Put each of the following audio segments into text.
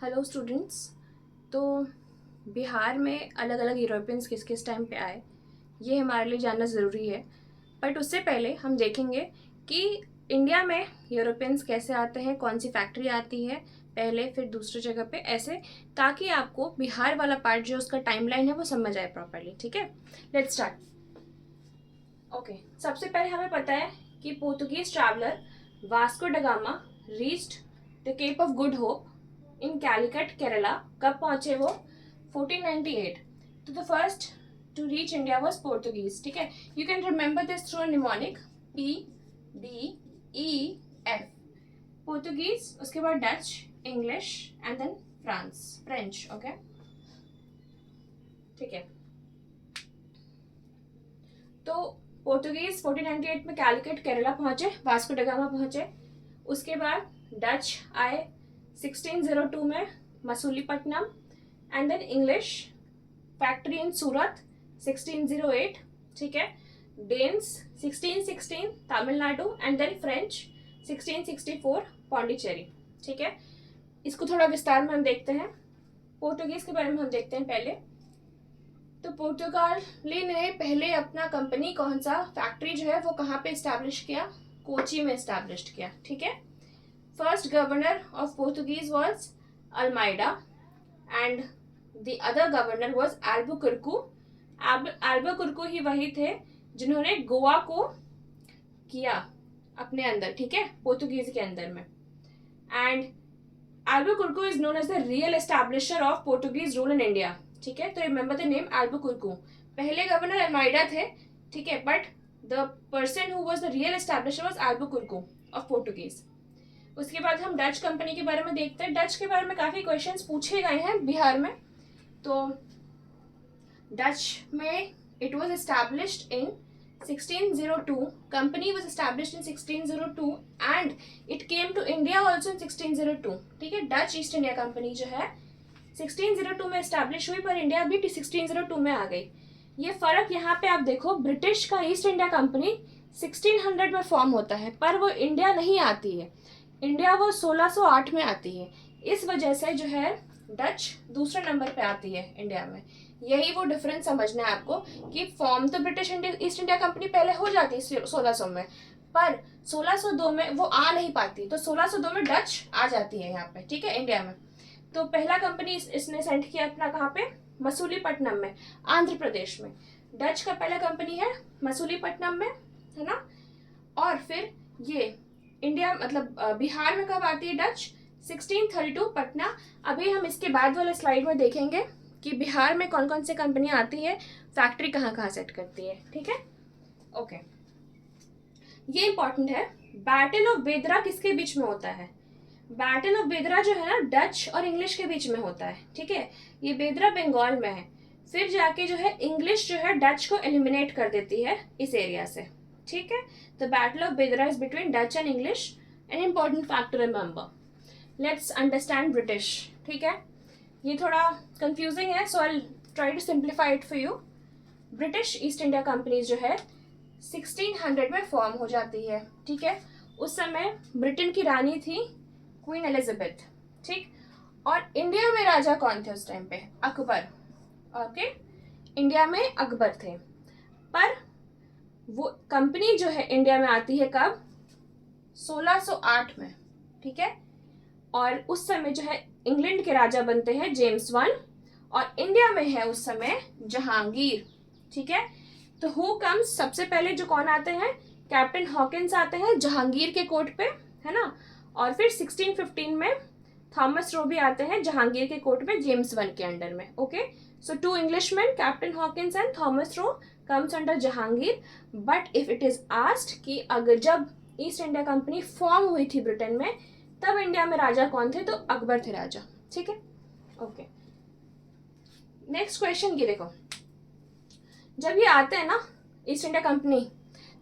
Hello students. तो बिहार में अलग अलग यूरोपियंस किस किस टाइम पे आए, ये हमारे लिए जानना ज़रूरी है। बट उससे पहले हम देखेंगे कि इंडिया में यूरोपियंस कैसे आते हैं, कौन सी फैक्ट्री आती है पहले, फिर दूसरी जगह पे, ऐसे, ताकि आपको बिहार वाला पार्ट जो उसका टाइमलाइन है वो समझ आए प्रॉपरली। ठीक है, लेट्स स्टार्ट। ओके, सबसे पहले हमें पता है कि Portuguese traveller Vasco da Gama reached the Cape of Good Hope in Calicut Kerala. कब पहुंचे वो? 1498। तो the first to reach India was Portuguese. ठीक है, you can remember this through mnemonic PDEF। Portuguese, उसके बाद Dutch, English and then French. Okay, ठीक है। तो पोर्तुगीज 1498 में कैलिकट केरला पहुंचे, वास्को डगामा पहुंचे। उसके बाद डच आए 1602 में Masulipatnam, and then English factory in Surat 1608। ठीक है, Danes 1616 Tamil Nadu, and then French 1664 Pondicherry. ठीक है, इसको थोड़ा विस्तार में हम देखते हैं। पोर्तुगीज के बारे में हम देखते हैं पहले। तो पुर्तगाली ने पहले अपना कंपनी, कौन सा फैक्ट्री जो है वो कहाँ पे इस्टेब्लिश किया? कोची में इस्टेब्लिश किया। ठीक है, first governor of Portuguese was Almeida and the other governor was Albuquerque. Albuquerque ही वही थे जिन्होंने गोवा को किया अपने अंदर, ठीक है, पोर्तुगीज के अंदर में। And Albuquerque is known as the real establisher of Portuguese rule in India. ठीक है, तो रिमेंबर द नेम एल्बुकुर्कू। पहले गवर्नर अल्माइडा थे, ठीक है, but the person who was the real establisher was Albuquerque of Portuguese. उसके बाद हम डच कंपनी के बारे में देखते हैं। डच के बारे में काफी क्वेश्चंस पूछे गए हैं बिहार में। तो डच में it was established in 1602. Company was established in 1602 and it came to India also in 1602. ठीक है, डच ईस्ट इंडिया कंपनी जो है 1602 में एस्टैब्लिश हुई, पर इंडिया भी 1602 में आ गई। ये फर्क यहाँ पे आप देखो, ब्रिटिश का ईस्ट इंडिया कंपनी 1600 में फॉर्म होता है, पर वो इंडिया नहीं आती है। इंडिया वो 1608 में आती है। इस वजह से जो है डच दूसरे नंबर पे आती है इंडिया में। यही वो डिफरेंस समझना है आपको कि फॉर्म तो ब्रिटिश ईस्ट इंडिया कंपनी पहले हो जाती है 1600 में, पर 1602 में वो आ नहीं पाती, तो 1602 में डच आ जाती है यहाँ पे, ठीक है, इंडिया में। तो पहला कंपनी इसने सेंड किया अपना कहाँ पे? मसूलीपट्टनम में, आंध्र प्रदेश में। डच का पहला कंपनी है मसूलीपट्टनम में, है ना। और फिर ये इंडिया मतलब बिहार में कब आती है डच? 1632 पटना। अभी हम इसके बाद वाले स्लाइड में देखेंगे कि बिहार में कौन कौन सी कंपनियां आती है, फैक्ट्री कहाँ कहाँ सेट करती है। ठीक है, ओके, ये इंपॉर्टेंट है। बैटल ऑफ बेदरा किसके बीच में होता है? बैटल ऑफ बेदरा जो है ना, डच और इंग्लिश के बीच में होता है। ठीक है, ये बेदरा बंगाल में है। फिर जाके जो है इंग्लिश जो है डच को एलिमिनेट कर देती है इस एरिया से। ठीक है, the battle of Bedara is between Dutch and English, an important factor remember. Let's understand British. ठीक है, ये थोड़ा कंफ्यूजिंग है, so I try to simplify it for you. British East India company जो है 1600 में फॉर्म हो जाती है। ठीक है, उस समय ब्रिटेन की रानी थी क्वीन एलिजाबेथ। ठीक, और इंडिया में राजा कौन थे उस टाइम पे? अकबर। ओके, इंडिया में अकबर थे। पर वो कंपनी जो है इंडिया में आती है कब? 1608 में। ठीक है, और उस समय जो है इंग्लैंड के राजा बनते हैं जेम्स वन, और इंडिया में है उस समय जहांगीर। ठीक है, तो हु कम्स, सबसे पहले जो कौन आते हैं? कैप्टन हॉकिंस आते हैं जहांगीर के कोर्ट पे, है ना। और फिर 1615 में थॉमस रो भी आते हैं जहांगीर के कोर्ट में जेम्स वन के अंडर में। Okay, so two Englishman, Captain Hawkins and Thomas Roe, comes under Jahangir. But if it is asked कि अगर जब ईस्ट इंडिया कंपनी फॉर्म हुई थी ब्रिटेन में, तब इंडिया में राजा कौन थे? तो अकबर थे राजा। ठीक है, ओके, नेक्स्ट क्वेश्चन ये देखो। जब ये आते हैं ना ईस्ट इंडिया कंपनी,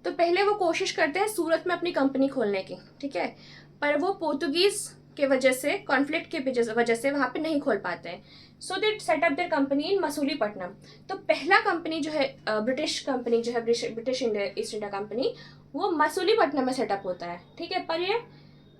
तो पहले वो कोशिश करते हैं सूरत में अपनी कंपनी खोलने की। ठीक है, पर वो पोर्तुगीज के वजह से, कॉन्फ्लिक्ट के वजह से वहां पे नहीं खोल पाते हैं। So they set up their company in Masulipatnam. तो पहला कंपनी जो है ब्रिटिश कंपनी जो है, British India East India company, वो मसूलीपट्टनम में सेटअप होता है। ठीक है, पर ये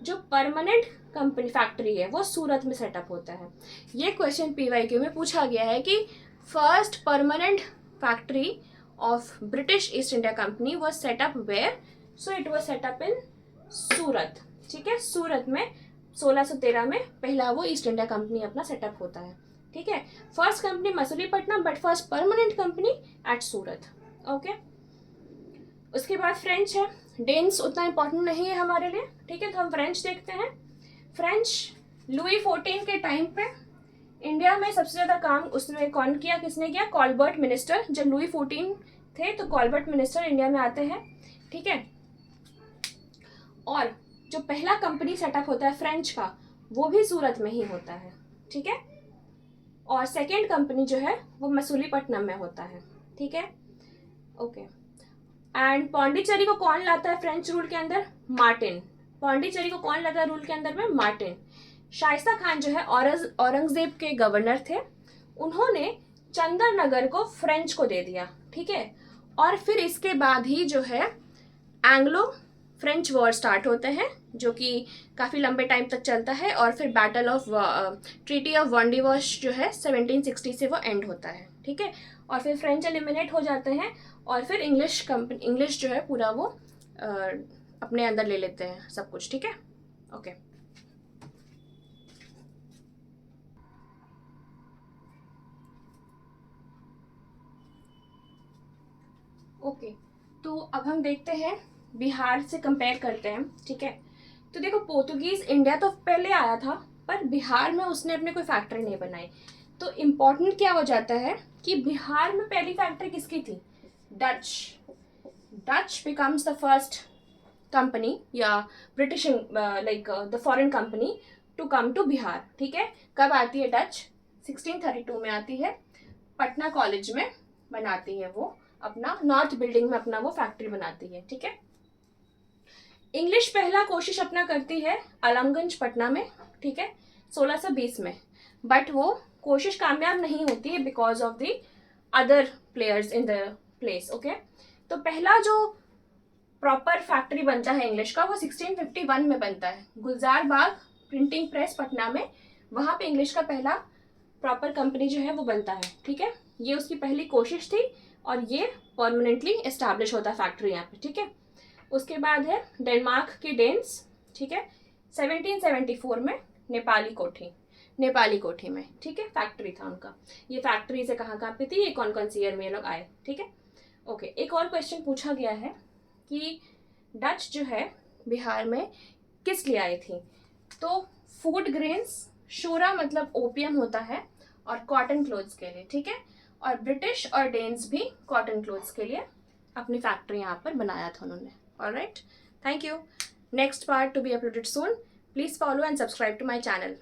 जो परमानेंट कंपनी फैक्ट्री है वो सूरत में सेटअप होता है। ये क्वेश्चन PYQ में पूछा गया है कि first permanent factory of British East India company was set up where, so it was set up in Surat. ठीक है, सूरत में 1613 में पहला वो ईस्ट इंडिया कंपनी अपना सेटअप होता है। ठीक है, first company Masulipatnam but first permanent company at Surat. Okay, उसके बाद फ्रेंच है। डेन्स उतना इंपॉर्टेंट नहीं है हमारे लिए। ठीक है, तो हम फ्रेंच देखते हैं। फ्रेंच लुई 14 के टाइम पे इंडिया में सबसे ज़्यादा काम उसमें कौन किया, किसने किया? Colbert minister. जब लुई 14 थे तो कॉलबर्ट मिनिस्टर इंडिया में आते हैं। ठीक है, और जो पहला कंपनी सेटअप होता है फ्रेंच का, वो भी सूरत में ही होता है। ठीक है, और सेकेंड कंपनी जो है वो मसूलीपट्टनम में होता है। ठीक है, ओके। एंड पौंडीचेरी को कौन लाता है फ्रेंच रूल के अंदर? मार्टिन। पौंडीचेरी को कौन लाता है रूल के अंदर में? मार्टिन। शाइस्ता खान जो है औरंगजेब के गवर्नर थे, उन्होंने चंदर नगर को फ्रेंच को दे दिया। ठीक है, और फिर इसके बाद ही जो है एंग्लो फ्रेंच वॉर स्टार्ट होते हैं, जो कि काफ़ी लंबे टाइम तक चलता है, और फिर बैटल ऑफ ट्रीटी ऑफ वॉन्डिवॉश जो है 1760 से वो एंड होता है। ठीक है, और फिर फ्रेंच एलिमिनेट हो जाते हैं, और फिर इंग्लिश जो है पूरा वो अपने अंदर ले लेते हैं सब कुछ। ठीक है, ओके। ओके, तो अब हम देखते हैं बिहार से कंपेयर करते हैं। ठीक है, तो देखो पोर्तुगीज इंडिया तो पहले आया था, पर बिहार में उसने अपने कोई फैक्ट्री नहीं बनाई। तो इम्पोर्टेंट क्या हो जाता है कि बिहार में पहली फैक्ट्री किसकी थी? Dutch becomes the first company या British like the foreign company to come to Bihar. ठीक है, कब आती है डच? 1632 में आती है, पटना कॉलेज में बनाती है वो अपना, नॉर्थ बिल्डिंग में अपना वो फैक्ट्री बनाती है। ठीक है, इंग्लिश पहला कोशिश अपना करती है आलमगंज पटना में। ठीक है, 1620 में, बट वो कोशिश कामयाब नहीं होती है because of the other players in the place. Okay, तो पहला जो प्रॉपर फैक्ट्री बनता है इंग्लिश का वो 1651 में बनता है, गुलजार बाग प्रिंटिंग प्रेस पटना में। वहाँ पे इंग्लिश का पहला प्रॉपर कंपनी जो है वो बनता है। ठीक है, ये उसकी पहली कोशिश थी, और ये परमानेंटली एस्टैब्लिश होता है फैक्ट्री यहाँ पे। ठीक है, उसके बाद है डेनमार्क की डेन्स। ठीक है, 1774 में नेपाली कोठी में। ठीक है, फैक्ट्री था उनका। ये फैक्ट्री से कहाँ पे थी, ये कौन कौन सी ईयर में ये लोग आए। ठीक है, ओके। एक और क्वेश्चन पूछा गया है कि डच जो है बिहार में किस लिए आई थी? तो फूड ग्रेन्स, शोरा मतलब ओपियम होता है, और कॉटन क्लोथ्स के लिए। ठीक है, और ब्रिटिश और डेन्स भी कॉटन क्लोथ्स के लिए अपनी फैक्ट्री यहाँ पर बनाया था उन्होंने। Alright, thank you. Next part to be uploaded soon. Please follow and subscribe to my channel.